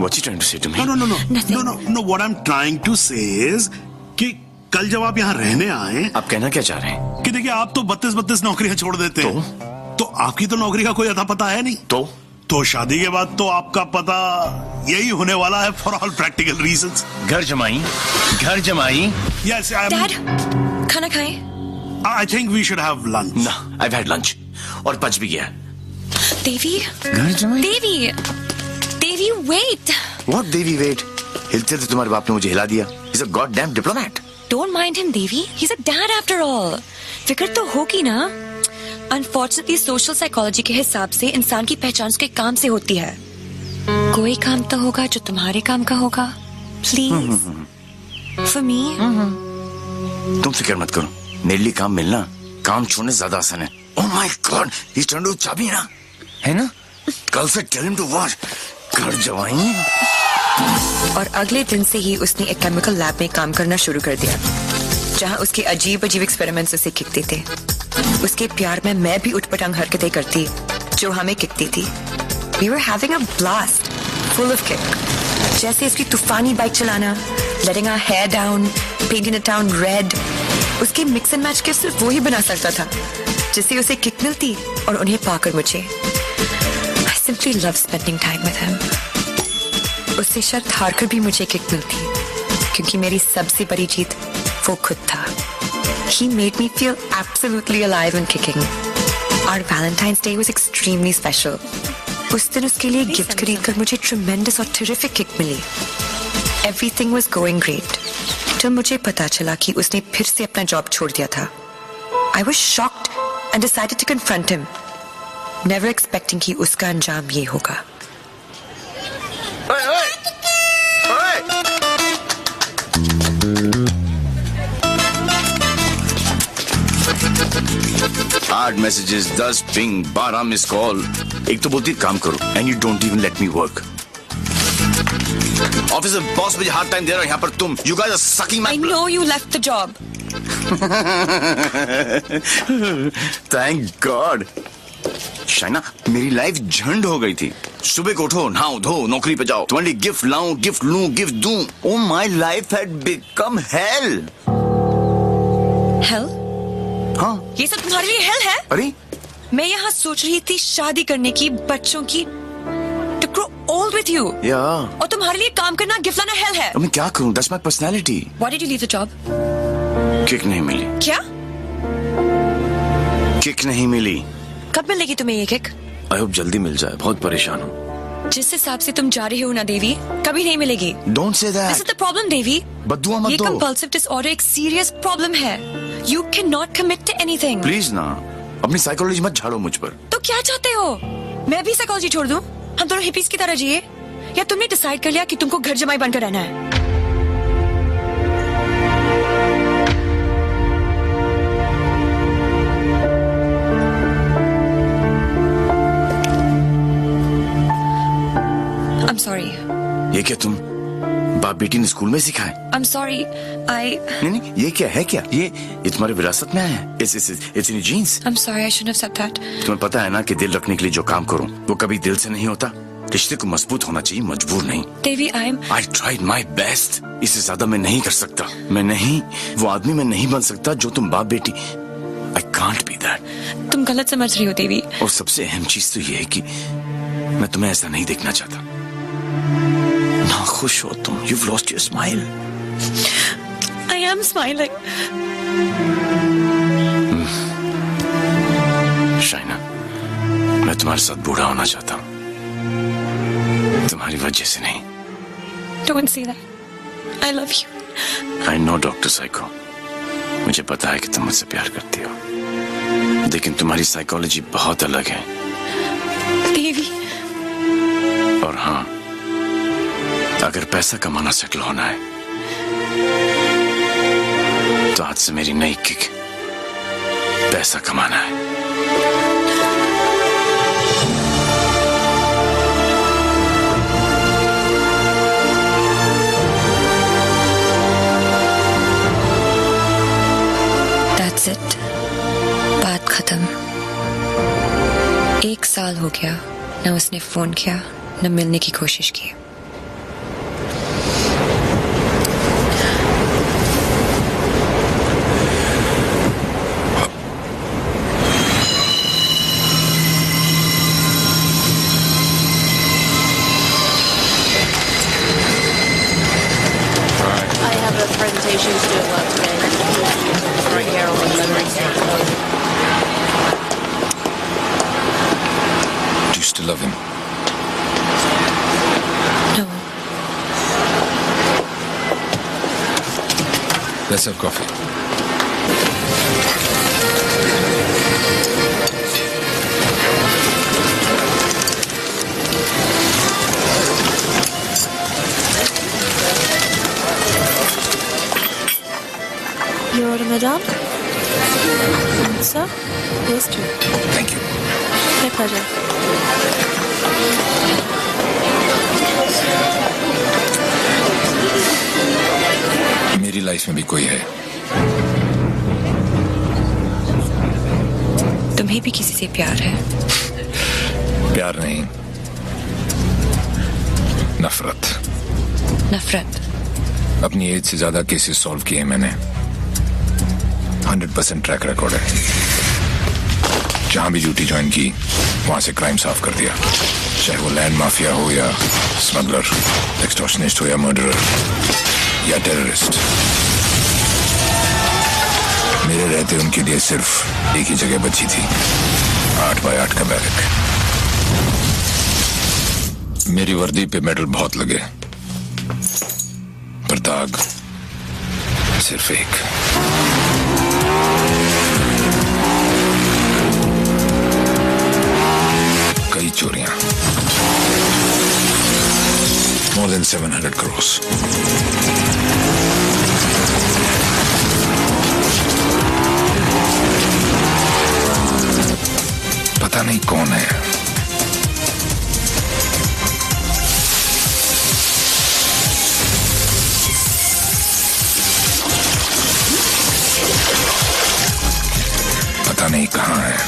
What's he trying to say to me? No. What I'm trying to say is कि कल जब आप यहाँ रहने आए, आप कहना क्या चाह रहे हैं? कि देखिए आप तो 32 नौकरियां छोड़ देते हैं, तो आपकी तो नौकरी का कोई अता पता है नहीं। तो शादी के बाद तो आपका पता यही होने वाला है फॉर ऑल प्रैक्टिकल रीजंस। घर जमाई। Yes, Dad, खाना खाएं? I think we should have lunch. No, I've had lunch और पच भी गया। देवी, घर जमाई? देवी, wait. What Devi wait? हिलते थे तुम्हारे बाप ने मुझे हिला दिया। He's a goddamn diplomat. Don't mind him, Devi. He's a dad after all. फिक्र तो होगी ना। Unfortunately, social psychology के हिसाब से इंसान की पहचान उसके काम से होती है। कोई काम तो होगा जो तुम्हारे काम का होगा। Please. For me. तुम फिक्र मत करो, मेरे लिए काम मिलना काम छोड़ने ज्यादा आसान है। Oh my God, he's trying to चाबी है ना? कल से tell him to watch. घर जवाई। और अगले दिन से ही उसने एक केमिकल लैब में काम करना शुरू कर दिया, जहां उसके अजीब एक्सपेरिमेंट्स उसे किकते थे। उसके प्यार में मैं भी उठपटांग हरकतें करती जो हमें किकती थी। We were having a blast, full of kick. जैसे इसकी तूफानी बाइक चलाना, letting our hair down, painting the town red. उसके मिक्स एंड मैच के सिर्फ वो ही बना सकता था, जिससे उसे किक मिलती और उन्हें पाकर मुझे। I simply love spending time with him. उससे शर्त हारकर भी मुझे किक मिलती, क्योंकि मेरी सबसे बड़ी जीत वो खुद था। He made me feel absolutely alive and kicking. Our Valentine's Day was extremely special. उस दिन उसके लिए गिफ्ट खरीदकर मुझे tremendous और terrific किक मिली। Everything was going great. जब मुझे पता चला कि उसने फिर से अपना जॉब छोड़ दिया था, I was shocked and decided to confront him, never expecting कि उसका अंजाम ये होगा। आठ मैसेजेस, 10 पिंग, 12 मिस कॉल। एक तो बोलती काम करो and you don't even let me work. Office में बॉस मुझे हार्ड टाइम दे रहा है, यहाँ पर तुम you guys are sucking my blood. I know you left the job. Thank God. Shaina, मेरी लाइफ झंड हो गई थी। सुबह को उठो, नहाओ धो, नौकरी पे जाओ, तुम्हारे लिए गिफ्ट लाऊं, गिफ्ट लूं, गिफ्ट दूं। Oh, my life had become hell. Hell? हाँ। ये सब तुम्हारे लिए hell है? अरे? मैं यहाँ सोच रही थी शादी करने की, बच्चों की, to grow old with you. Yeah. और तुम्हारे लिए काम करना, गिफ्ट लाना hell है। अब मैं क्या करूं? That's my personality. Why did you leave the job? Kick नहीं मिली। क्या? किक नहीं मिली। कब मिलेगी तुम्हें ये किक? I hope जल्दी मिल जाए, बहुत परेशान हूँ। जिस हिसाब से तुम जा रही हो ना देवी, कभी नहीं मिलेगी। Don't say that. This is the problem, देवी। बद्दुआ मत दो। ये compulsive disorder एक serious problem है। You cannot commit to anything. Please ना, अपनी साइकोलॉजी मत झाड़ो मुझ पर। तो क्या चाहते हो? मैं भी साइकोलॉजी छोड़ दूं? हम दोनों हिपीज की तरह जिए? या तुमने डिसाइड कर लिया कि तुमको घर जमाई बनकर रहना है? I'm sorry. ये क्या तुम बाप बेटी ने स्कूल में सिखाए? I'm sorry. नहीं, ये क्या है क्या? ये तुम्हारी विरासत में आया है? It's in your genes. I'm sorry. I shouldn't have said that. तुम्हें पता है ना कि दिल रखने के लिए जो काम करूं वो कभी दिल से नहीं होता। रिश्ते को मजबूत होना चाहिए, मजबूर नहीं। देवी, I tried my best. इससे ज्यादा मैं नहीं कर सकता। मैं नहीं, वो आदमी मैं नहीं बन सकता जो तुम बाप बेटी। I can't be that. तुम गलत समझ रही हो देवी। और सबसे अहम चीज तो ये है कि मैं तुम्हें ऐसा नहीं देखना चाहता। ना खुश हो तुम। You've lost your smile. I am smiling. Shaina, मैं तुम्हारे साथ बूढ़ा होना चाहता हूँ, तुम्हारी वजह से नहीं। Don't say that. I love you. I know, doctor psycho. मुझे पता है कि तुम मुझसे प्यार करती हो, लेकिन तुम्हारी साइकोलॉजी बहुत अलग है। देवी। और हाँ, अगर पैसा कमाना सेटल होना है तो आज से मेरी नई किक पैसा कमाना है। That's it. बात खत्म। 1 साल हो गया, न उसने फोन किया, न मिलने की कोशिश की। presentations. Do it well today. Right here on the memory stand. Do you still love him? No. Let's have coffee. Your order, madame? Sir? Pastry. Thank you. My pleasure. मेरी लाइफ में भी कोई है। तुम्हें भी किसी से प्यार है? प्यार नहीं, नफरत। नफरत? अपनी एज से ज्यादा केसेस सॉल्व किए मैंने। 100% ट्रैक रिकॉर्ड है। जहां भी ड्यूटी ज्वाइन की वहां से क्राइम साफ कर दिया, चाहे वो लैंड माफिया हो या स्मगलर, एक्सटॉर्शनिस्ट हो या मर्डरर या टेररिस्ट। मेरे रहते उनके लिए सिर्फ एक ही जगह बची थी, 8 बाय 8 का बैरक। मेरी वर्दी पे मेडल बहुत लगे, पर दाग सिर्फ एक। कई चोरियां, more than 700 crores। पता नहीं कौन है, पता नहीं कहां है।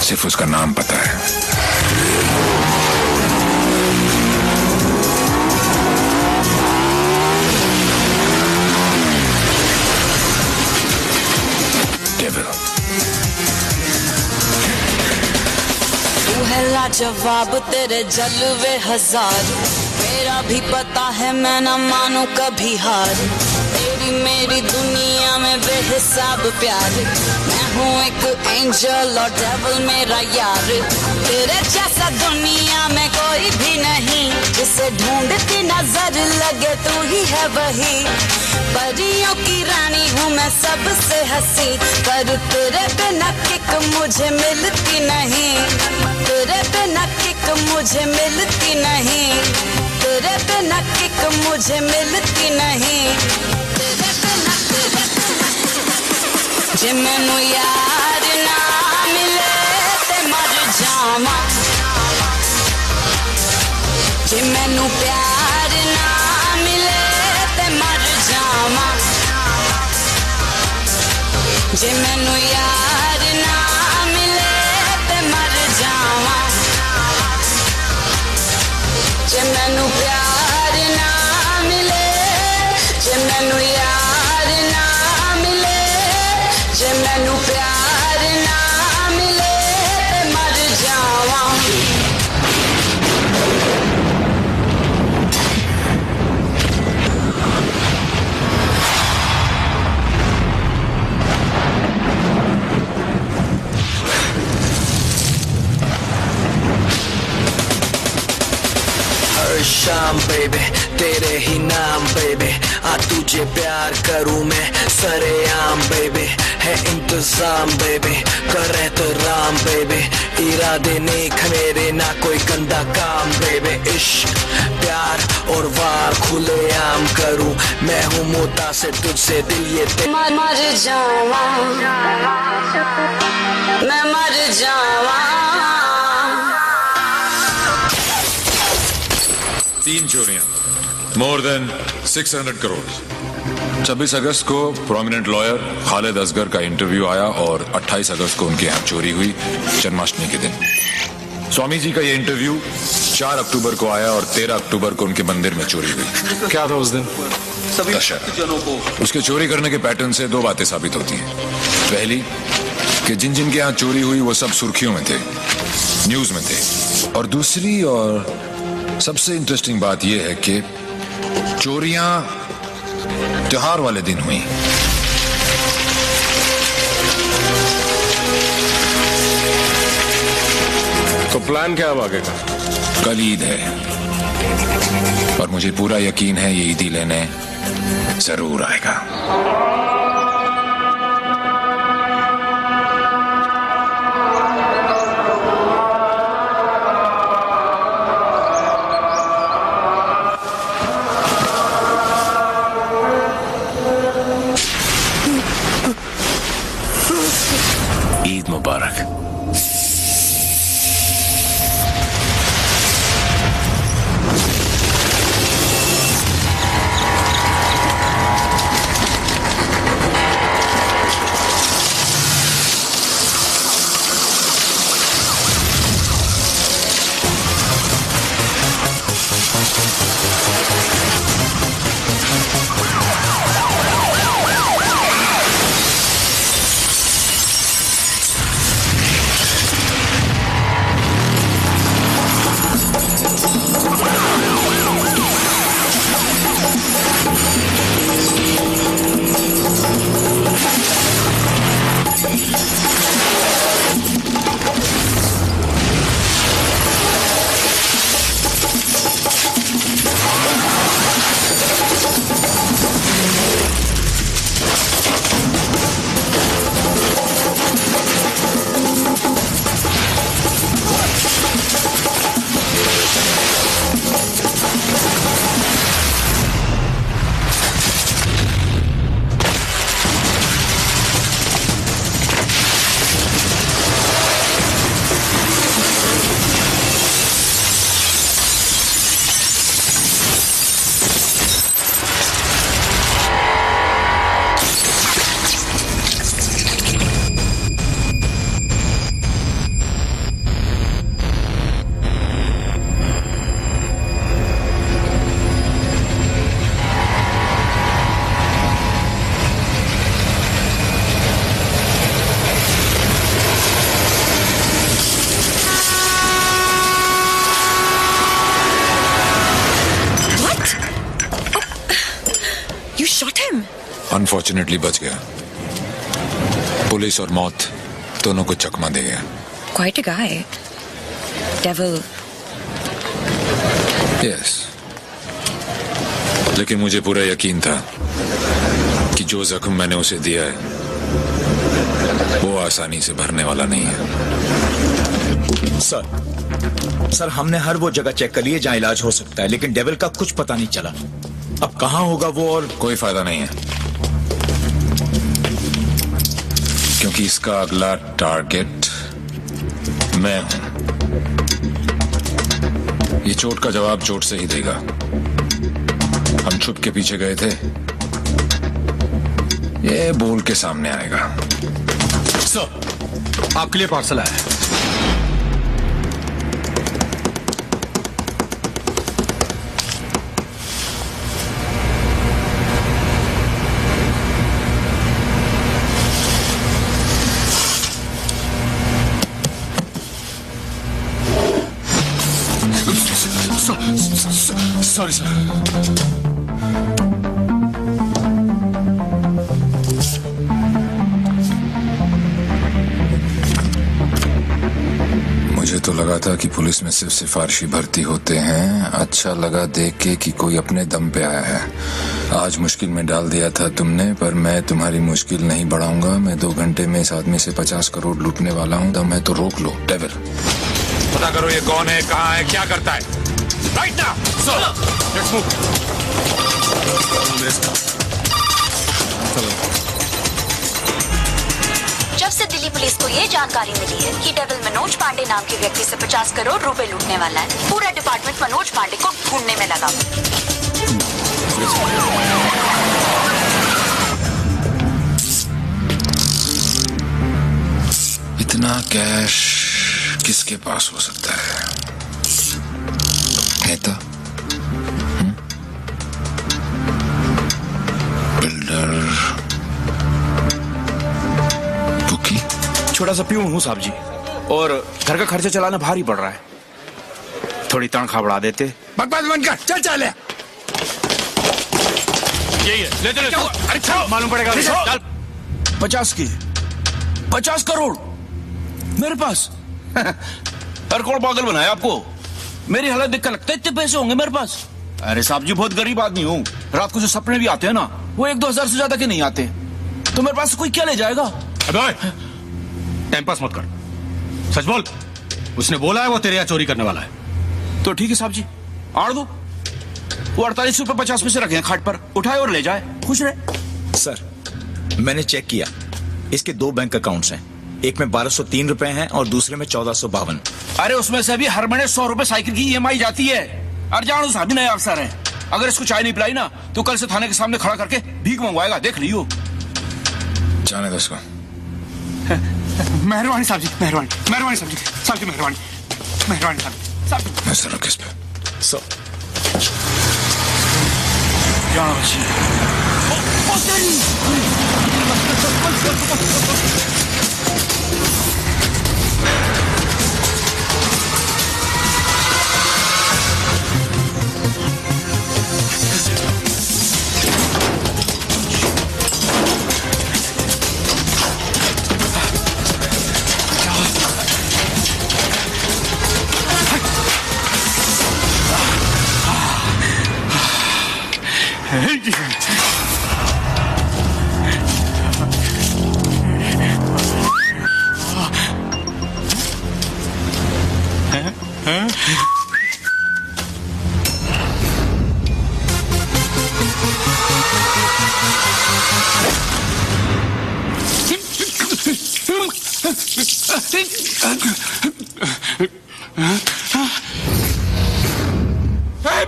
सिर्फ उसका नाम पता है। डेविल। तू है लाजवाब, तेरे जलवे हजार। मेरा भी पता है मैं न मानू कभी हार। तेरी मेरी दुनिया में बेहिसाब प्यार। मैं हूँ एक एंजल और डेविल मेरा यार। तेरे जैसा दुनिया में कोई भी नहीं, जिसे ढूंढती नजर लगे तू ही है वही। परियों की रानी हूँ मैं सबसे हंसी, पर तेरे बिना किक मुझे मिलती नहीं। तेरे बिना किक मुझे मिलती नहीं। तेरे बिना किक मुझे मिलती नहीं। तेरे बिना जे मैनू यार ना मिले ते मर जावा। जे मैनू प्यार ना मिले ते मर जावा। जे मैनू यार ना मिले ते मर जावा। जे मैनू प्यार ना मिले, जे मैनू यार ना मिले, जे मैनू प्यार ना मिले ते मर जावा। हर शाम बेबे तेरे ही नाम बेबे, आ तुझे प्यार करूं मैं सरेआम बेबे। है इंतजाम बेबे, कर एहतराम बेबे। इरादे नेक मेरे, ना कोई गंदा काम बेबे। इश्क प्यार और वार खुले आम करूं मैं हूँ मोता से तुझसे दिल ये मर मर जावा, मैं मर जावा। 3 चोरियां, मोर देन 600 करोड़। 26 अगस्त को प्रोमिनेंट लॉयर खालिद असगर का इंटरव्यू आया और 28 अगस्त को उनके यहाँ चोरी हुई, जन्माष्टमी के दिन। स्वामी जी का ये इंटरव्यू 4 अक्टूबर को आया और 13 अक्टूबर को उनके मंदिर में चोरी हुई। क्या था उस दिन? दशहरा। उसके चोरी करने के पैटर्न से 2 बातें साबित होती हैं। पहली कि जिन जिन के यहाँ चोरी हुई वो सब सुर्खियों में थे, न्यूज में थे। और दूसरी और सबसे इंटरेस्टिंग बात यह है कि चोरियां त्योहार वाले दिन हुई। तो प्लान क्या अब आगे का? कल ईद है और मुझे पूरा यकीन है ये ईदी लेने जरूर आएगा। ईद मुबारक। अनफॉर्चुनेटली बच गया। पुलिस और मौत दोनों को चकमा दे गया। Quite a guy. Devil. Yes. लेकिन मुझे पूरा यकीन था कि जो जख्म मैंने उसे दिया है वो आसानी से भरने वाला नहीं है। सर हमने हर वो जगह चेक कर लिए जहां इलाज हो सकता है, लेकिन डेविल का कुछ पता नहीं चला। अब कहां होगा वो? और कोई फायदा नहीं है क्योंकि इसका अगला टारगेट मैं हूं। ये चोट का जवाब चोट से ही देगा। हम छुप के पीछे गए थे, ये बोल के सामने आएगा। सर आपके लिए पार्सल आया है। Sorry sir. मुझे तो लगा था कि पुलिस में सिर्फ सिफारिशी भर्ती होते हैं। अच्छा लगा देख के कि कोई अपने दम पे आया है। आज मुश्किल में डाल दिया था तुमने, पर मैं तुम्हारी मुश्किल नहीं बढ़ाऊंगा। मैं 2 घंटे में इस आदमी से 50 करोड़ लूटने वाला हूं। दम है तो रोक लो। डेविल पता करो ये कौन है, कहां है, क्या करता है। Right now sir, let's move. जब से दिल्ली पुलिस को ये जानकारी मिली है कि डेविल मनोज पांडे नाम के व्यक्ति से 50 करोड़ रुपए लूटने वाला है, पूरा डिपार्टमेंट मनोज पांडे को ढूंढने में लगा। इतना कैश किसके पास हो सकता है? Mehta, builder, bookie. छोटा सा प्यून हूँ साहब जी, और घर का खर्चा चलाना भारी पड़ रहा है। थोड़ी तनख्वाह बढ़ा देते। बकवास बंद कर, चल चल। यही है, ले चलो। अरे चलो, मालूम पड़ेगा। चल। 50 करोड़ मेरे पास। हर कौन पागल बनाया आपको? मेरी हालत देखकर लगता है इतने पैसे होंगे मेरे पास। अरे साहब जी, बहुत गरीब आदमी हूँ। रात को जो सपने भी आते हैं ना, वो 1-2 हजार से ज्यादा के नहीं आते। तो मेरे पास कोई क्या ले जाएगा? अबे टाइम पास मत कर, सच बोल। उसने बोला है वो तेरे यहाँ चोरी करने वाला है। तो ठीक है साहब जी, आड़ दो। वो 48 रुपए 50 पैसे रखे हैं खाट पर, उठाए और ले जाए, खुश रहे। सर, मैंने चेक किया, इसके 2 बैंक अकाउंट्स हैं। एक में 1203 रुपए हैं और दूसरे में 1452। अरे उसमें से भी हर महीने 100 रुपए साइकिल की EMI जाती है। अरे जानो साहब, नए अफसर हैं, अगर इसको चाय नहीं पिलाई ना तो कल से थाने के सामने खड़ा करके भीख मंगवाएगा, देख लियो। जाने दो उसको। मेहरबानी साहब जी, मेहरबानी साहब जी, साहब जी मेहरबानी साहब जी। मैं सर किस पे? सर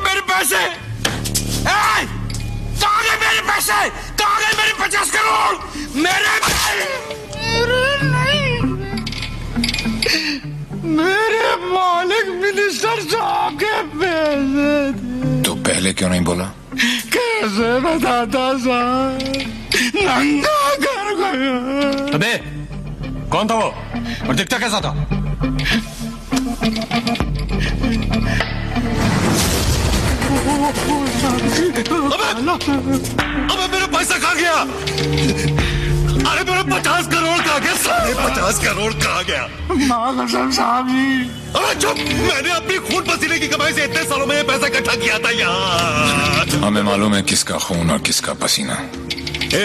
मेरे पैसे, कहाँ गए मेरे पैसे? कहाँ गए मेरे 50 करोड़? मेरे मालिक मिनिस्टर साहब के पैसे। तो पहले क्यों नहीं बोला? कैसे बताता साहब, नंगा कर गया। अबे कौन था वो और दिखता कैसा था? अबे मेरा पैसा कहाँ गया? अरे मेरा 50 करोड़ कहाँ गया? साढ़े 50 करोड़ कहाँ गया? साहब जी, अबे चुप! मैंने अपनी खून पसीने की कमाई से इतने सालों में ये पैसा इकट्ठा किया था यार। हमें मालूम है किसका खून और किसका पसीना। ए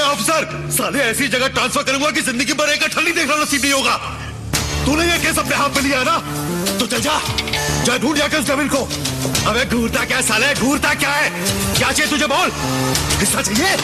अफसर, साले ऐसी जगह ट्रांसफर करूंगा कि जिंदगी भर एक अठल नहीं देखना नसीब नहीं होगा। तूने ये केस अपने हाथ में लिया है ना, तो चल जा ढूंढ जाकर उस जमीन को। अबे घूरता क्या साले, घूरता क्या है? क्या चाहिए तुझे बोल? हिस्सा चाहिए?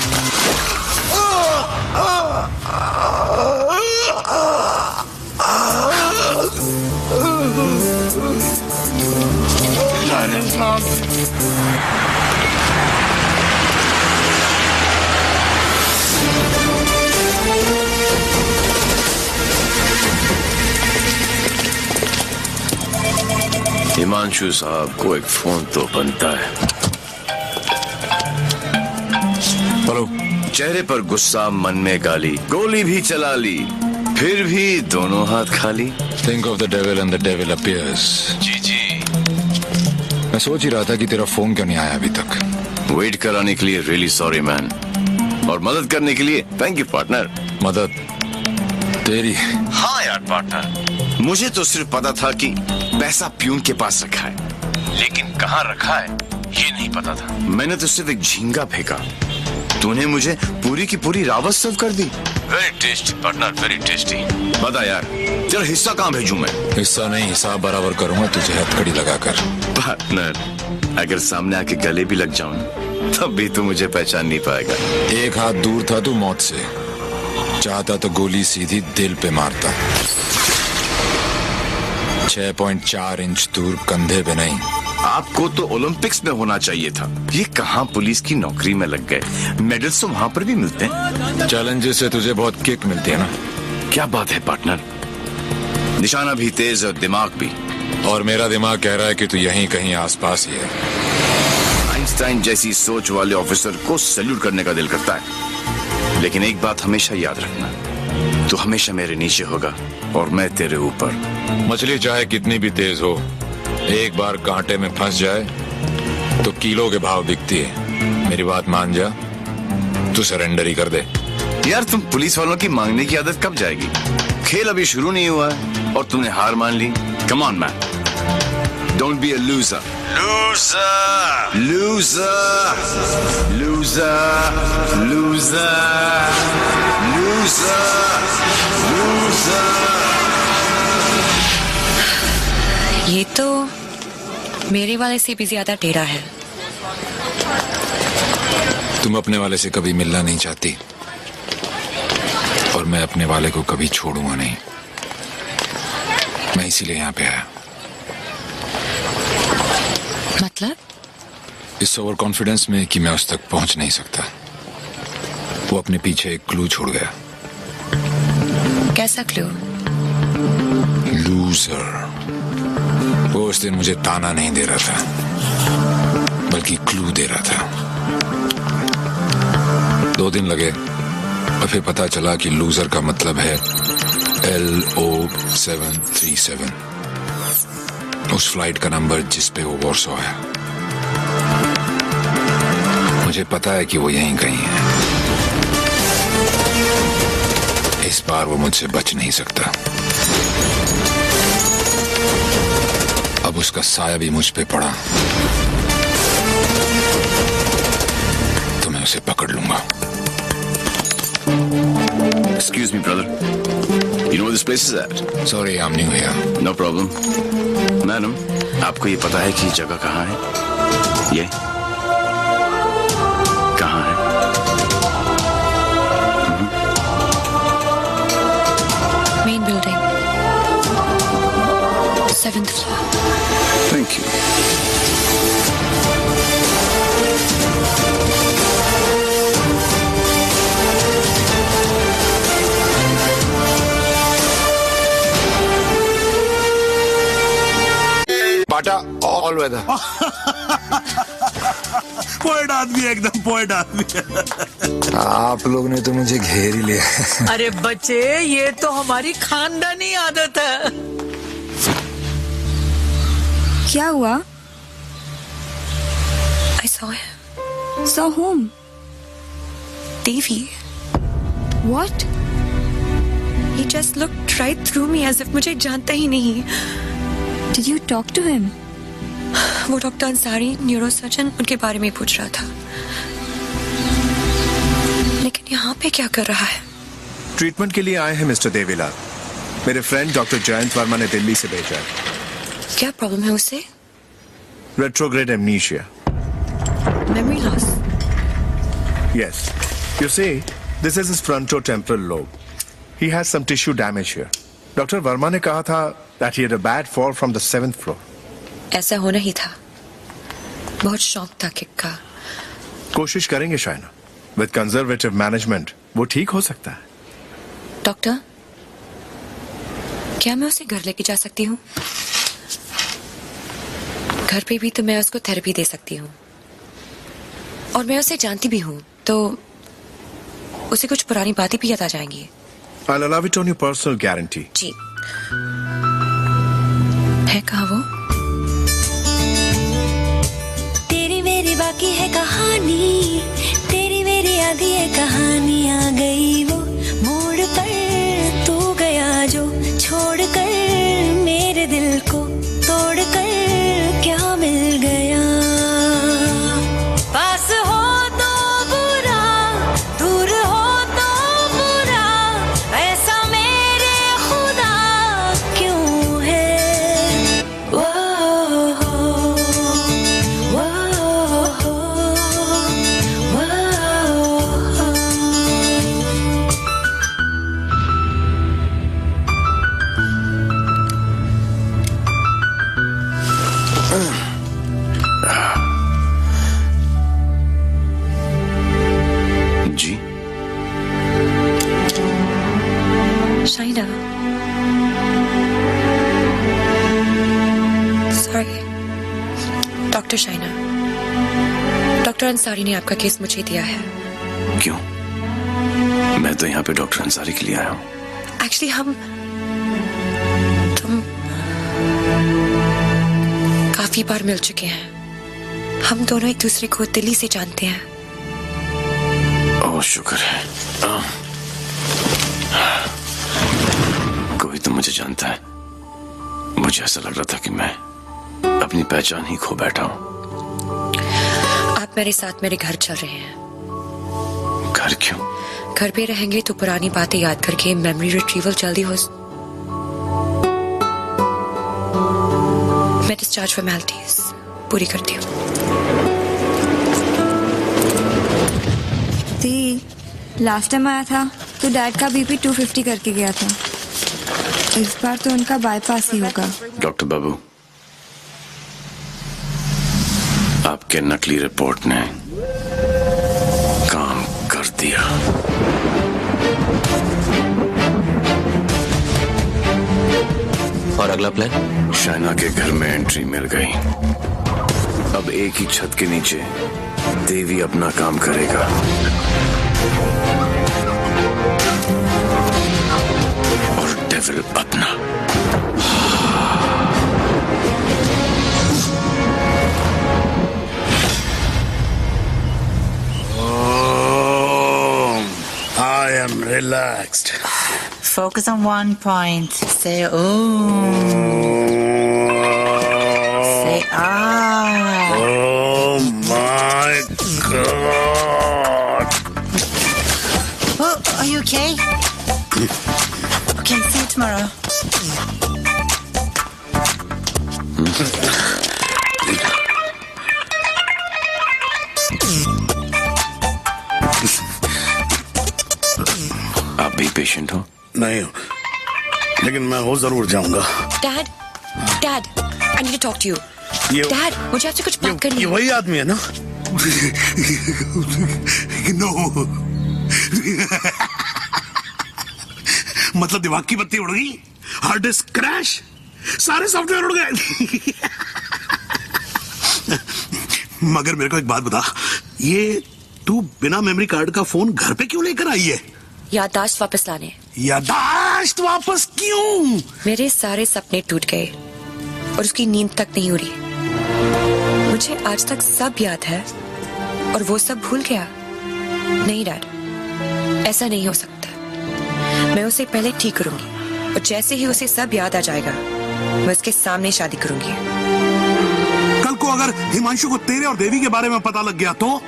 हिमांशु साहब को एक फोन तो बनता है। बोलो। चेहरे पर गुस्सा, मन में गाली, गोली भी चला ली, फिर भी दोनों हाथ खाली। Think of the devil and the devil appears. जी। मैं सोच ही रहा था कि तेरा फोन क्यों नहीं आया अभी तक। वेट कराने के लिए रियली सॉरी मैन, और मदद करने के लिए थैंक यू पार्टनर। मदद तेरी? हाँ यार पार्टनर, मुझे तो सिर्फ पता था कि पैसा प्यून के पास रखा है, लेकिन कहाँ रखा है ये नहीं पता था। मैंने तो सिर्फ एक झींगा फेंका, तूने मुझे पूरी की पूरी रावत सर्व कर दी। Very tasty partner, very tasty. बता यार, तेरा हिस्सा कहाँ भेजूं मैं? हिस्सा नहीं, हिसाब बराबर करूंगा तुझे हथकड़ी लगाकर। पार्टनर, अगर सामने आके गले भी लग जाऊं तब भी तू मुझे पहचान नहीं पाएगा। एक हाथ दूर था तू मौत से, चाहता तो गोली सीधी दिल पे मारता। 6.4 इंच दूर, कंधे पे नहीं। आपको तो ओलंपिक्स में होना चाहिए था, ये कहाँ पुलिस की नौकरी में लग गए। मेडल्स तो वहाँ पर भी मिलते हैं। चैलेंजेस से तुझे बहुत किक मिलती है ना। क्या बात है पार्टनर, निशाना भी तेज और दिमाग भी। और मेरा दिमाग कह रहा है कि तू यहीं कहीं आसपास ही है। आइंस्टाइन जैसी सोच वाले ऑफिसर को सैल्यूट करने का दिल करता है, लेकिन एक बात हमेशा याद रखना, तू हमेशा मेरे नीचे होगा और मैं तेरे ऊपर। मछली चाहे कितनी भी तेज हो, एक बार कांटे में फंस जाए तो किलो के भाव बिकती है। मेरी बात मान जा, तू सरेंडर ही कर दे। यार तुम पुलिस वालों की मांगने की आदत कब जाएगी? खेल अभी शुरू नहीं हुआ है और तुमने हार मान ली। Come on man, don't be a loser. Loser loser loser loser loser loser. ये तो मेरे वाले से भी ज्यादा टेढ़ा है। तुम अपने वाले से कभी मिलना नहीं चाहती और मैं अपने वाले को कभी छोड़ूंगा नहीं। मैं इसीलिए यहाँ पे आया। मतलब? इस ओवर कॉन्फिडेंस में कि मैं उस तक पहुंच नहीं सकता। वो अपने पीछे एक क्लू छोड़ गया। कैसा क्लू? लूजर। वो उस दिन मुझे ताना नहीं दे रहा था, बल्कि क्लू दे रहा था। 2 दिन लगे और फिर पता चला कि लूजर का मतलब है LO737, उस फ्लाइट का नंबर जिस पे वो वॉर्सो है। मुझे पता है कि वो यहीं कहीं है। इस बार वो मुझसे बच नहीं सकता। अब उसका साया भी मुझ पे पड़ा तो मैं उसे पकड़ लूंगा। Excuse me, brother. You know where this place is at? Sorry, I'm new here. No problem. Madam, आपको ये पता है कि जगह कहाँ है? ये कहाँ है? Main building, 7th floor. Thank you. Bata all weather. Poet आदमी, एकदम पोएट आदमी। आप लोग ने तो मुझे घेर ही लिया। अरे बच्चे, ये तो हमारी खानदानी आदत है। क्या हुआ? I saw him. Saw whom? Davy. What? He just looked right through me as if मुझे जानता ही नहीं। Did you talk to him? वो डॉक्टर अंसारी, न्यूरोसर्जन, उनके बारे में पूछ रहा था। लेकिन यहाँ पे क्या कर रहा है? ट्रीटमेंट के लिए आए हैं मिस्टर देवीलाल। मेरे फ्रेंड डॉक्टर जयंत वर्मा ने दिल्ली से भेजा है। क्या प्रॉब्लम है उसे? Retrograde amnesia. Memory loss. Yes. You see, this is his frontotemporal lobe. He has some tissue damage here. Doctor Verma ने कहा था that he had a bad fall from the 7th floor. ऐसा होना ही था। बहुत शौक था किक का। कोशिश करेंगे शायना। With conservative management, वो ठीक हो सकता है। डॉक्टर, क्या मैं उसे घर लेके जा सकती हूँ? घर पे भी तो मैं उसको थेरेपी दे सकती हूँ और मैं उसे जानती भी हूँ, तो उसे कुछ पुरानी बातें भी याद आ जाएंगी। I'll allow it on your personal guarantee. जी। है कहाँ वो? तेरी मेरी बाकी है कहानी, तेरी मेरी आधी है कहानी। आ गई वो मोड़ पर तू गया जो, छोड़ कर मेरे दिल को तोड़ कर क्या मिल गया। पास हो तो बुरा, दूर हो तो बुरा, ऐसा मेरे खुदा क्यों है। वो वो वो शाइना, डॉक्टर अंसारी ने आपका केस मुझे दिया है। क्यों? मैं तो यहाँ पे डॉक्टर अंसारी के लिए आया हूँ। एक्चुअली तुम काफी बार मिल चुके हैं। हम दोनों एक दूसरे को दिली से जानते हैं। ओह शुक्र है, कोई तो मुझे जानता है। मुझे ऐसा लग रहा था कि मैं अपनी पहचान ही खो बैठा हूँ। आप मेरे साथ मेरे घर चल रहे हैं। घर क्यों? घर पे रहेंगे तो पुरानी बातें याद करके मेमोरी रिट्रीवल जल्दी हो। मैं डिस्चार्ज फॉर्मेलिटीज पूरी करती हूँ। लास्ट टाइम आया था तो डैड का बीपी 250 करके गया था। इस बार तो उनका बाईपास ही होगा। डॉक्टर बाबू, आपके नकली रिपोर्ट ने काम कर दिया। और अगला प्लान? शाइना के घर में एंट्री मिल गई। अब एक ही छत के नीचे देवी अपना काम करेगा। और डेविल अपना। I am relaxed. Focus on one point. Say ooh. Say ah. Oh my God. Oh, are you okay? Okay, see you tomorrow. आप भी पेशेंट हो? नहीं हो, लेकिन मैं हो जरूर जाऊंगा। Dad, dad, I need to talk to you. Dad, मुझे आपसे कुछ बात करनी है। ये वही आदमी है ना? नो। मतलब दिमाग की बत्ती उड़ गई, हार्ड डिस्क क्रैश, सारे सॉफ्टवेयर उड़ गए। मगर मेरे को एक बात बता, ये तू बिना मेमोरी कार्ड का फोन घर पे क्यों लेकर आई है? याददाश्त वापस लाने। याददाश्त वापस क्यों? मेरे सारे सपने टूट गए और उसकी नींद तक नहीं उड़ी। मुझे आज तक सब याद है और वो सब भूल गया। नहीं डैड, ऐसा नहीं हो सकता। मैं उसे पहले ठीक करूंगी और जैसे ही उसे सब याद आ जाएगा मैं उसके सामने शादी करूंगी। कल को अगर हिमांशु को तेरे और देवी के बारे में पता लग गया तो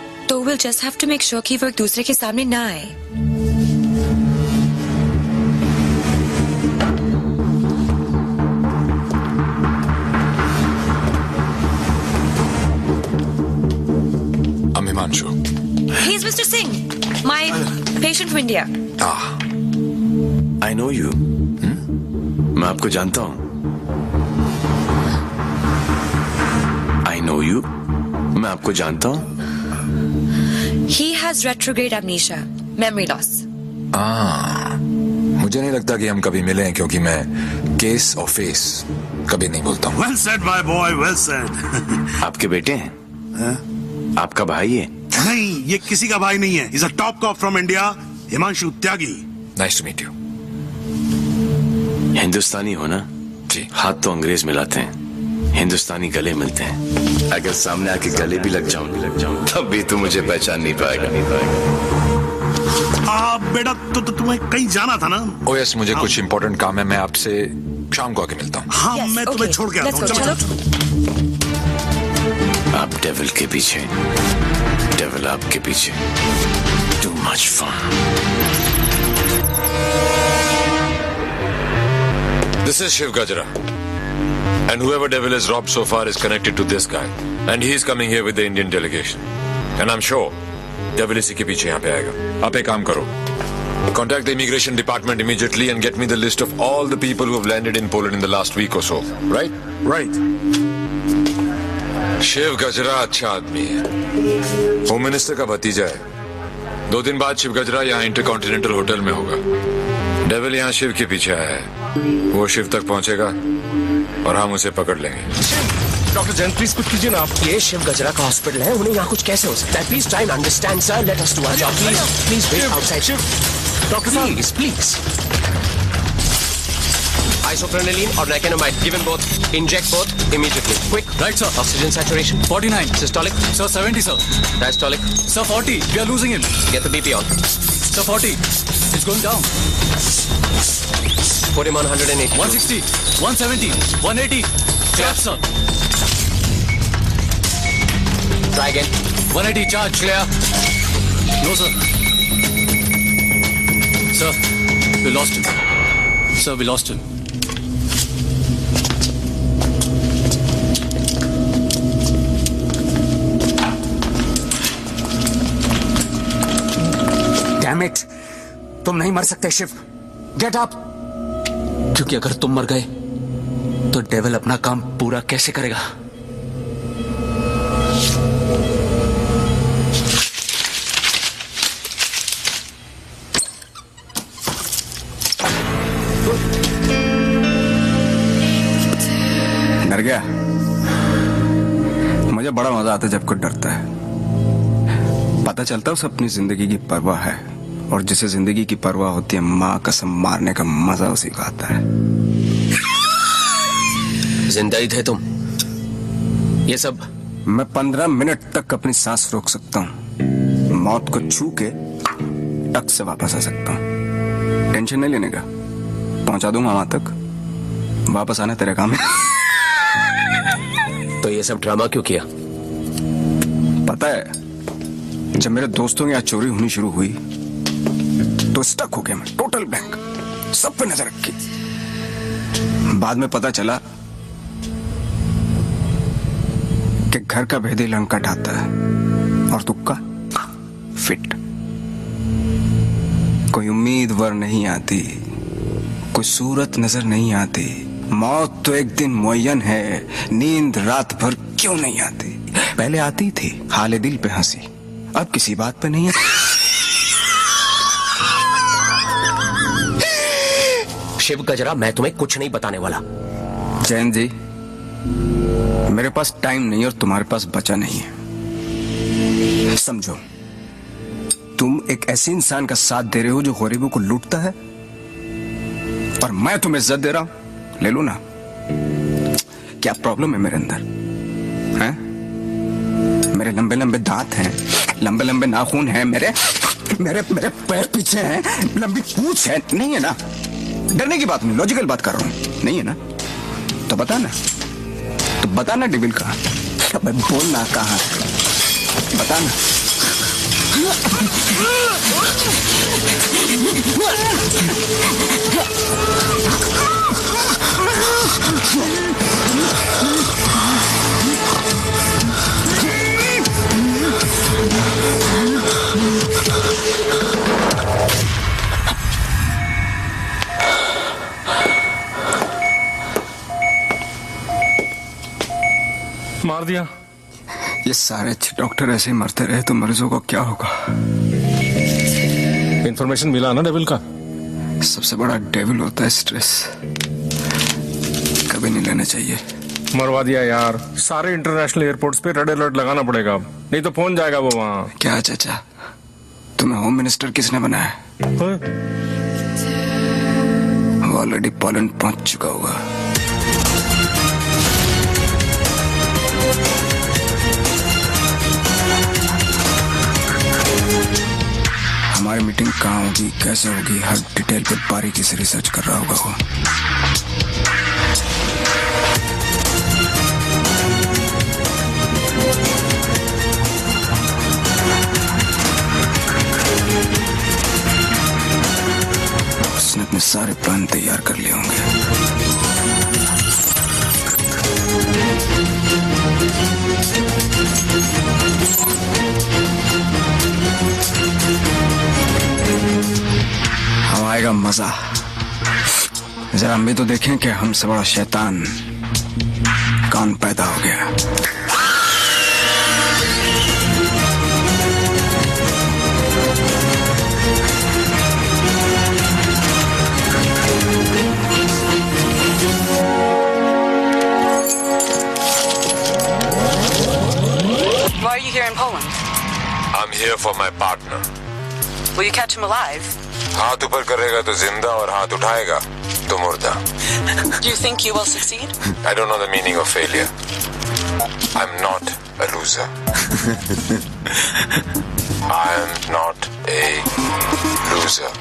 we'll just have to make sure कि वो एक दूसरे के सामने ना आए। Himanshu. He's Mr. Singh, my patient from India. I know you. मैं आपको जानता हूँ। I know you. मैं आपको जानता हूँ। He has retrograde amnesia, memory loss. मुझे नहीं लगता कि हम कभी मिले हैं क्योंकि मैं केस और फेस कभी नहीं बोलता हूँ। Well said, my boy, well said. आपके बेटे हैं? आपका भाई है? नहीं, ये किसी का भाई नहीं है। He's a top cop from India, Himanshu Tyagi. Nice to meet you. हिंदुस्तानी हो ना? जी। हाथ तो अंग्रेज मिलाते हैं, हिंदुस्तानी गले मिलते हैं। अगर सामने आके गले भी लग जाऊं तब भी तू मुझे पहचान नहीं पाएगा। बेटा तो तुम्हें कहीं जाना था ना? ओह यस, मुझे कुछ इम्पोर्टेंट काम है। मैं आपसे शाम को आके मिलता हूँ। हाँ, मैं तुम्हें छोड़ के आता हूँ। चलो। आप डेविल के पीछे, डेविल आपके पीछे। Too much fun. This is Shiv Gajra. And whoever devil has robbed so far is connected to this guy. And he is coming here with the Indian delegation. And I'm sure devil इसी के पीछे यहाँ पे आएगा। आप एक काम करो, contact the immigration department immediately and get me the list of all the people who have landed in Poland in the last week or so. Right? Right. Shiv गजरा अच्छा आदमी है, होम मिनिस्टर का भतीजा है। 2 दिन बाद शिव गजरा यहाँ इंटरकॉन्टिनेंटल होटल में होगा। डेविल यहाँ शिव के पीछे आया है, वो शिव तक पहुंचेगा और हम उसे पकड़ लेंगे। डॉक्टर जैन प्लीज कुछ कीजिए ना आप। ये शिव गजरा का हॉस्पिटल है, उन्हें यहाँ कुछ कैसे हो सकता है? Please try and understand sir, let us do our job please. Please wait outside. Doctor साहब please. Isofrenalin or nicotinamide, give him both. Inject both immediately. Quick. Right, sir. Oxygen saturation 49. Systolic. Sir, 70, sir. Diastolic. Sir, 40. We are losing him. Get the BP on. Sir, 40. It's going down. Put him on 180. 160. 170. 180. Clap, sir. Try again. 180. Charge. Clear. No, sir. Sir, we lost him. Sir, we lost him. Damn it! तुम नहीं मर सकते Shiv. Get up! क्योंकि अगर तुम मर गए तो डेविल अपना काम पूरा कैसे करेगा? डर गया? मुझे बड़ा मजा आता है जब कोई डरता है। पता चलता है उसे अपनी जिंदगी की परवाह है, और जिसे जिंदगी की परवाह होती है माँ कसम मारने का मजा उसी का आता है। जिंदा ही थे तुम? ये सब? मैं 15 मिनट तक अपनी सांस रोक सकता हूँ, मौत को छू के टक से वापस आ सकता हूँ। टेंशन नहीं लेने का, पहुंचा दूंगा वहां तक। वापस आना तेरे काम है। तो ये सब ड्रामा क्यों किया? पता है, जब मेरे दोस्तों की यहाँ चोरी होनी शुरू हुई तो स्टक हो गया मैं, टोटल ब्लैंक, सब पे नजर रखी। बाद में पता चला कि घर का भेदी लंका ढाता है और तुक्का फिट। कोई उम्मीदवार नहीं आती, कोई सूरत नजर नहीं आती। मौत तो एक दिन मुअय्यन है, नींद रात भर क्यों नहीं आती? पहले आती थी हाले दिल पे हंसी, अब किसी बात पे नहीं है। शिव गजरा, मैं तुम्हें कुछ नहीं बताने वाला। जैन जी, मेरे पास टाइम नहीं और तुम्हारे पास बचा नहीं है। समझो, तुम एक ऐसे इंसान का साथ दे रहे हो जो गरीबों को लूटता है, और मैं तुम्हें इज्जत दे रहा हूं। ले लो ना। क्या प्रॉब्लम है मेरे अंदर? हैं? मेरे लंबे लंबे दांत हैं, लंबे लंबे नाखून हैं, मेरे मेरे मेरे पैर पीछे हैं, लंबी पूंछ है। नहीं है ना? डरने की बात नहीं, लॉजिकल बात कर रहा हूं। नहीं है ना? तो बता ना, तो बता ना डेविल कहाँ? बोलना कहाँ? बता ना। मार दिया। ये सारे अच्छे डॉक्टर ऐसे ही मरते रहे तो मरीजों को क्या होगा? इंफॉर्मेशन मिला ना डेविल का? सबसे बड़ा डेविल होता है स्ट्रेस, कभी नहीं लेना चाहिए। मरवा दिया यार। सारे इंटरनेशनल एयरपोर्ट्स पे रेड अलर्ट लगाना पड़ेगा अब, नहीं तो फोन जाएगा वो वहां। क्या चाचा, तुम्हें होम मिनिस्टर किसने बनाया? वो ऑलरेडी पोलैंड पहुंच चुका होगा। हमारी मीटिंग कहाँ होगी, कैसे होगी, हर डिटेल पे बारीकी से रिसर्च कर रहा होगा वो। उसने अपने सारे प्लान तैयार कर लिए होंगे। हम आएगा मजा। जरा हम भी तो देखें कि हमसे बड़ा शैतान कौन पैदा हो गया। are you here in Poland? I'm here for my partner. Will you catch him alive? हाथ ऊपर करेगा तो जिंदा और हाथ उठाएगा तो मुर्दा. Do you think you will succeed? I don't know the meaning of failure. I'm not a loser. I am not a loser.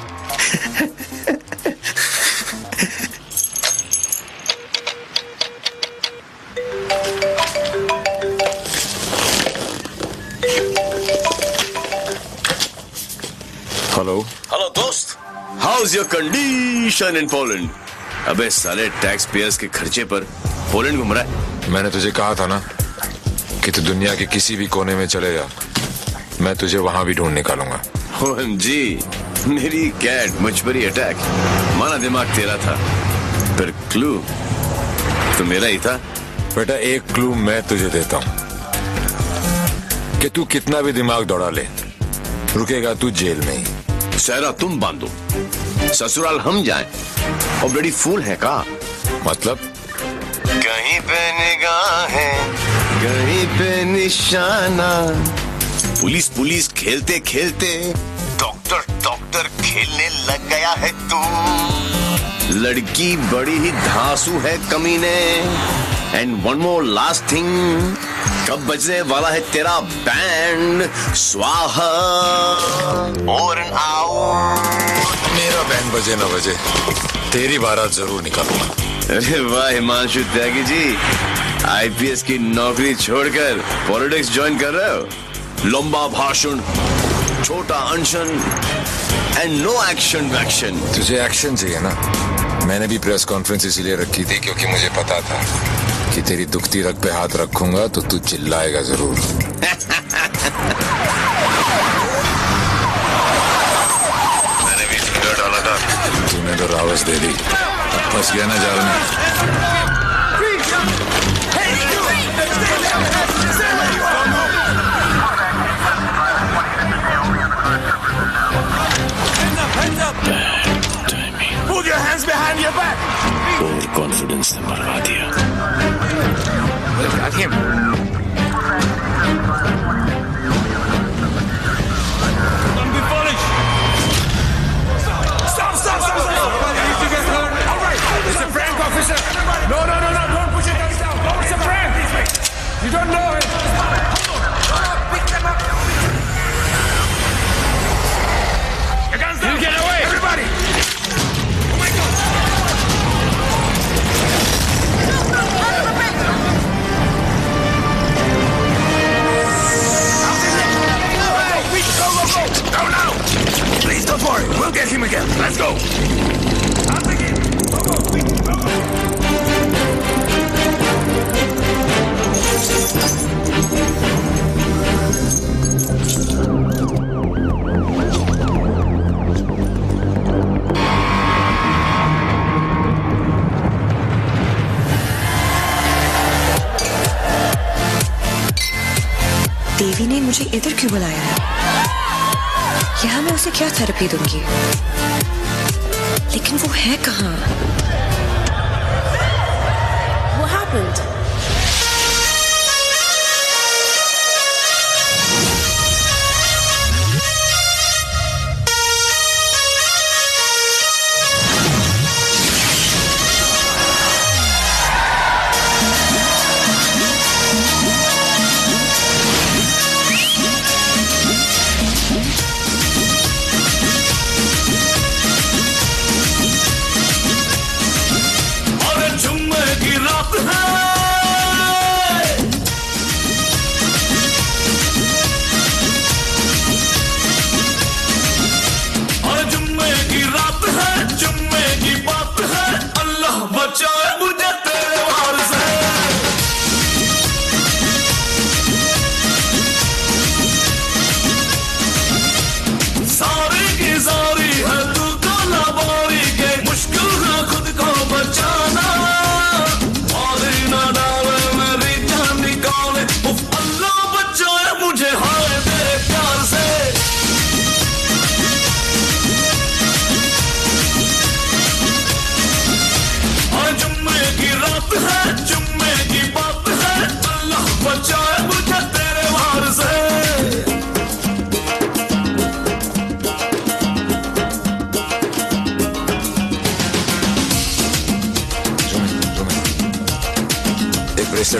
Hello hello दोस्त, how's your condition in Poland? अबे साले टैक्स पेयर्स के खर्चे पर Poland घूम रहा है. मैंने तुझे कहा था ना कि तू दुनिया के किसी भी कोने में चले जा, मैं तुझे वहां भी ढूंढ निकालूंगा. OMG, मेरी कैट मुझ पर ही अटैक. माना दिमाग तेरा था, पर क्लू तो मेरा ही था. बेटा एक क्लू मैं तुझे देता हूँ कि तू कितना भी दिमाग दौड़ा ले, रुकेगा तू जेल में ही. सहरा तुम बांधो, ससुराल हम जाएं. और बड़ी फूल है का मतलब? कहीं पे निगाहें, कहीं पे निशाना. पुलिस पुलिस खेलते खेलते डॉक्टर डॉक्टर खेलने लग गया है तू. लड़की बड़ी ही धांसू है कमीने. And one more last thing, कब बजने वाला है तेरा बैंड? स्वाहा और मेरा बैंड बजे ना बजे, तेरी बारात जरूर निकालूंगा. अरे वाह हिमांशु त्यागी जी, IPS की नौकरी छोड़कर पॉलिटिक्स ज्वाइन कर रहे हो. लंबा भाषण, छोटा अनशन एंड नो एक्शन वैक्शन. तुझे एक्शन चाहिए ना? मैंने भी प्रेस कॉन्फ्रेंस इसीलिए रखी थी क्योंकि मुझे पता था कि तेरी दुखती रग पे हाथ रखूंगा तो तू चिल्लाएगा जरूर. मैंने भी फिंगर डाला था, तूने तो रावस दे दी. फंस गया ना जाल में. Put your hands behind your back. Over confidence ने मरवा दिया. Don't be foolish. Stop. All right, it's a prank, officer. No, don't push your guns down. It's a prank. You don't know it. Pick them up. Your guns down. You get away. Everybody. Oh my God. Go now! Please don't worry, we'll get him again. Let's go! I'll take it! देवी ने मुझे इधर क्यों बुलाया है? यहाँ मैं उसे क्या थेरेपी दूंगी? लेकिन वो है कहाँ? What happened? जुम्मे की रात है.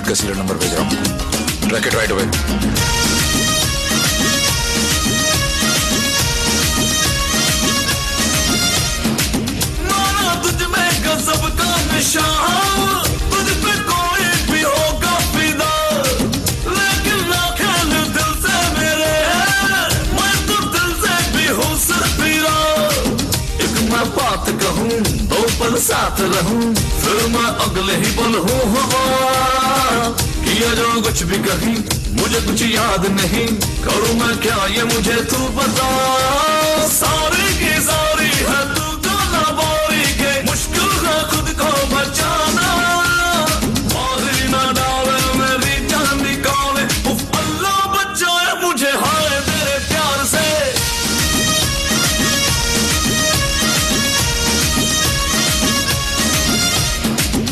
फ्लाइट का सीरियल नंबर भेज रहा हूँ, ट्रैक इट राइट अवे। सबका निशान तुझ पे कोई भी होगा फिदा, लेकिन ना खेल दिल से मेरे, मैं तो दिल से भी हूँ सिरा। एक मैं बात कहूँ, दो पल साथ रहूँ, फिर मैं अगले ही पल हूँ हवा। किया जो कुछ भी कहीं, मुझे कुछ याद नहीं, करूँ मैं क्या ये मुझे तू बता। सारी की सारी है तू गाना बारी के, मुश्किल है खुद को बचाना। मारी ना डाले मेरी जान निकाले, उफ अल्लाह बचाए मुझे हाय तेरे प्यार से।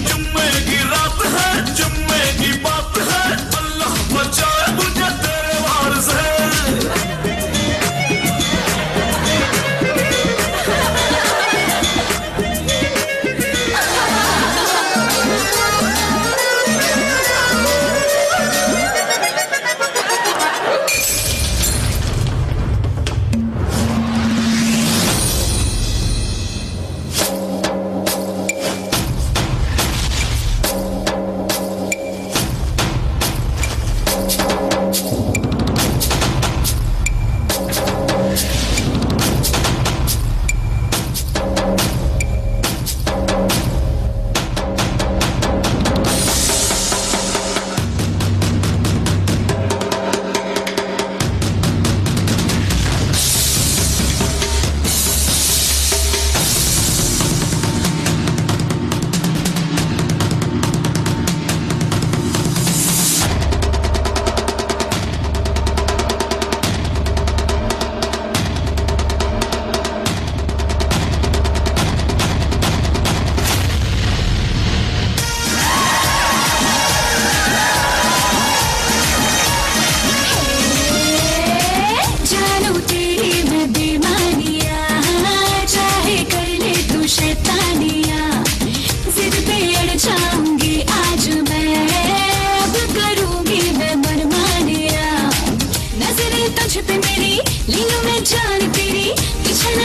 जुम्मे की रात है, जुम्मे की बात है, अल्लाह बचाए मुझे तेरे वार से।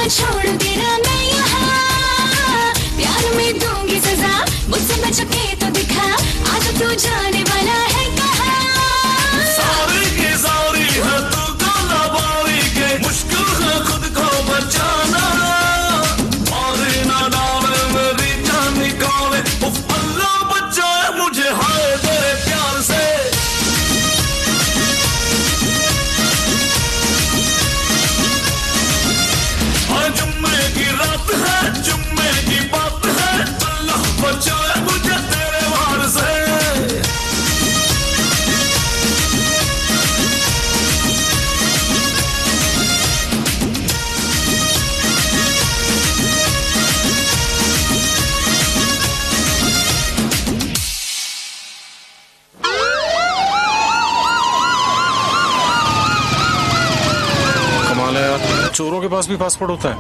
छोड़ देना मैं यहाँ, प्यार में दूंगी सजा, मुझसे बच के तो दिखा, आज तू जाने वाला है कहाँ। सारी की सारी है तू गाना बारी के, मुश्किल है खुद को बचाना। मारे ना डाले मेरी जान निकाले, उफ अल्लाह बचाए मुझे हाय तेरे प्यार से। जुम्मे की रात है, जुम्मे की बात है, अल्लाह बचाए मुझे तेरे वार से। कमाल है यार, चोरों के पास भी पासपोर्ट होता है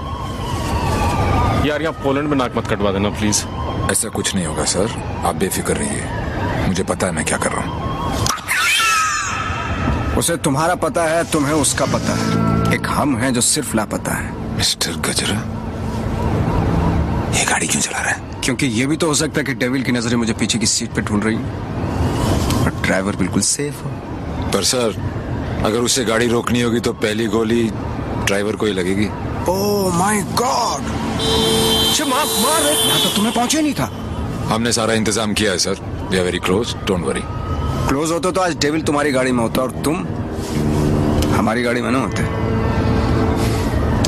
यार। यहाँ पोलैंड में नाक मत कटवा देना प्लीज। ऐसा कुछ नहीं होगा सर, आप बेफिक्र रहिए, मुझे पता है मैं क्या कर रहा हूँ। उसे तुम्हारा पता है, तुम्हें उसका पता है, एक हम हैं जो सिर्फ लापता है। मिस्टर गजरा, ये गाड़ी क्यों चला रहा है? क्योंकि ये भी तो हो सकता है कि डेविल की नजरें मुझे पीछे की सीट पे ढूंढ रही हैं और ड्राइवर बिल्कुल सेफ हो। पर सर, अगर उसे गाड़ी रोकनी होगी तो पहली गोली ड्राइवर को ही लगेगी। ओह माय गॉड, मार मैं तो तुम्हें पहुंचे नहीं था। हमने सारा इंतजाम किया है sir, we are very close, don't worry. Close होते तो आज डेविल तुम्हारी गाड़ी में होता और तुम हमारी गाड़ी में ना होते।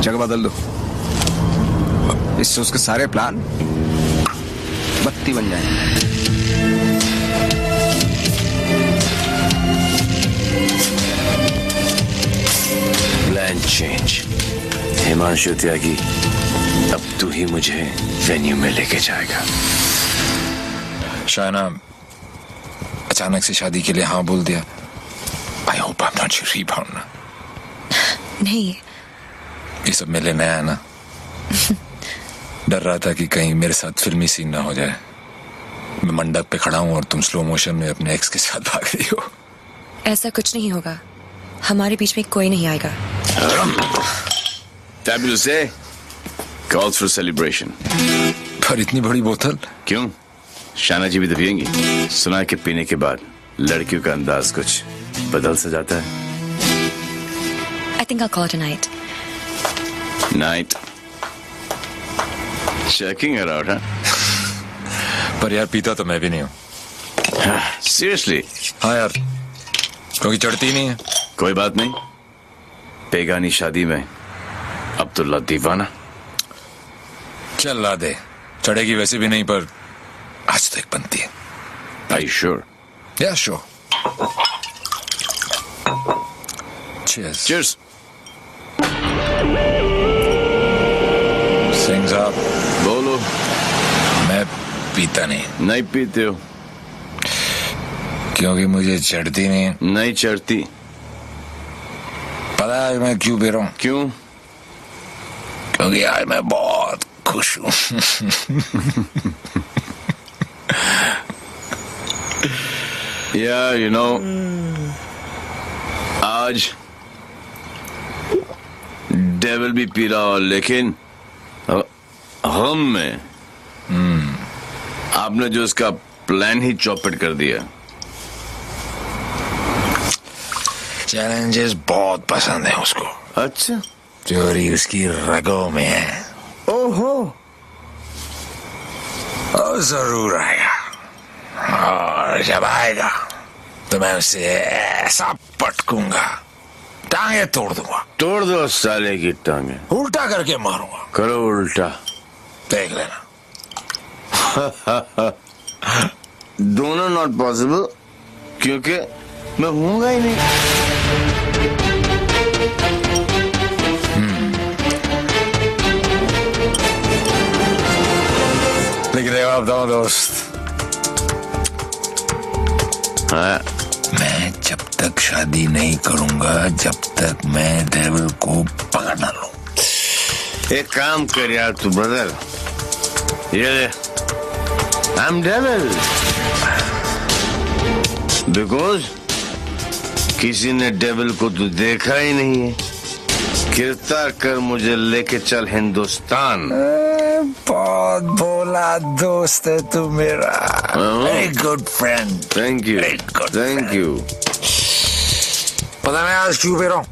जगह बदल दो, इससे उसके सारे प्लान बत्ती बन जाएंगे। Plan change. हिमांशु त्यागी, अब तू ही मुझे वेन्यू में लेके जाएगा। शायना, अचानक से शादी के लिए हाँ बोल दिया। I hope I am not rebound ना। नहीं, ये सब मेरे लिए नया है ना। डर रहा था कि कहीं मेरे साथ फिल्मी सीन ना हो जाए। मैं मंडप पे खड़ा हूं और तुम स्लो मोशन में अपने एक्स के साथ भाग रही हो। ऐसा कुछ नहीं होगा, हमारे बीच में कोई नहीं आएगा। Fabulous day. Calls for celebration. पर इतनी बड़ी बोतल क्यों? शाना जी भी तो पियेंगी। सुना है कि पीने के बाद लड़कियों का अंदाज कुछ बदल सा जाता है। I think I'll call it a night. Night. Checking her out, huh? पर यार पीता तो मैं भी नहीं हूँ। Seriously? हाँ यार, क्योंकि चढ़ती नहीं है। कोई बात नहीं, बेगानी शादी में अब्दुल्ला दीवाना। चल ला दे, चढ़ेगी वैसे भी नहीं, पर आज तो एक बनती है। Are you sure? Yeah, sure. Cheers. Cheers. Singh साहब बोलो। मैं पीता नहीं। नहीं पीते हो? क्योंकि मुझे चढ़ती नहीं है। नहीं चढ़ती। पता है मैं क्यों पी रहा हूँ? क्यों? क्योंकि आज मैं बहुत खुश हूँ। Yeah, you know, आज डेविल भी पी रहा, लेकिन हम में आपने जो इसका प्लान ही चौपट कर दिया। चैलेंजेस बहुत पसंद है उसको। अच्छा, चोरी उसकी रगों में है। ओहो, जरूर आएगा, और जब आएगा तो मैं उसे ऐसा पटकूंगा, टांगे तोड़ दूंगा। तोड़ दो साले की टांगे। उल्टा करके मारूंगा। करो उल्टा, देख लेना। दोनों नॉट पॉसिबल, क्योंकि मैं हूंगा ही नहीं। लेकिन एक बात बताऊं दोस्त, मैं जब तक शादी नहीं करूंगा जब तक मैं डेविल को पकड़ ना लूं। एक काम कर यार तू ब्रदर, ये आई एम डेविल बिकॉज किसी ने डेविल को तो देखा ही नहीं है। गिरफ्तार कर मुझे लेके चल हिंदुस्तान। बहुत भोला दोस्त है तू मेरा। Very good friend. Thank you, thank you. पता मैं आज क्यों पी रहा हूँ?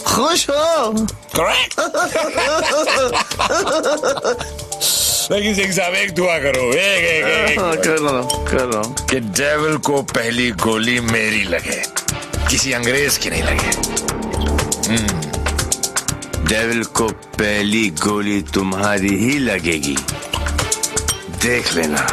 खुश हो? करेक्ट। लेकिन सिंह साहब एक दुआ करो, एक कर रहा हूँ कि डेविल को पहली गोली मेरी लगे, किसी अंग्रेज की नहीं लगे। डेविल को पहली गोली तुम्हारी ही लगेगी, देख लेना।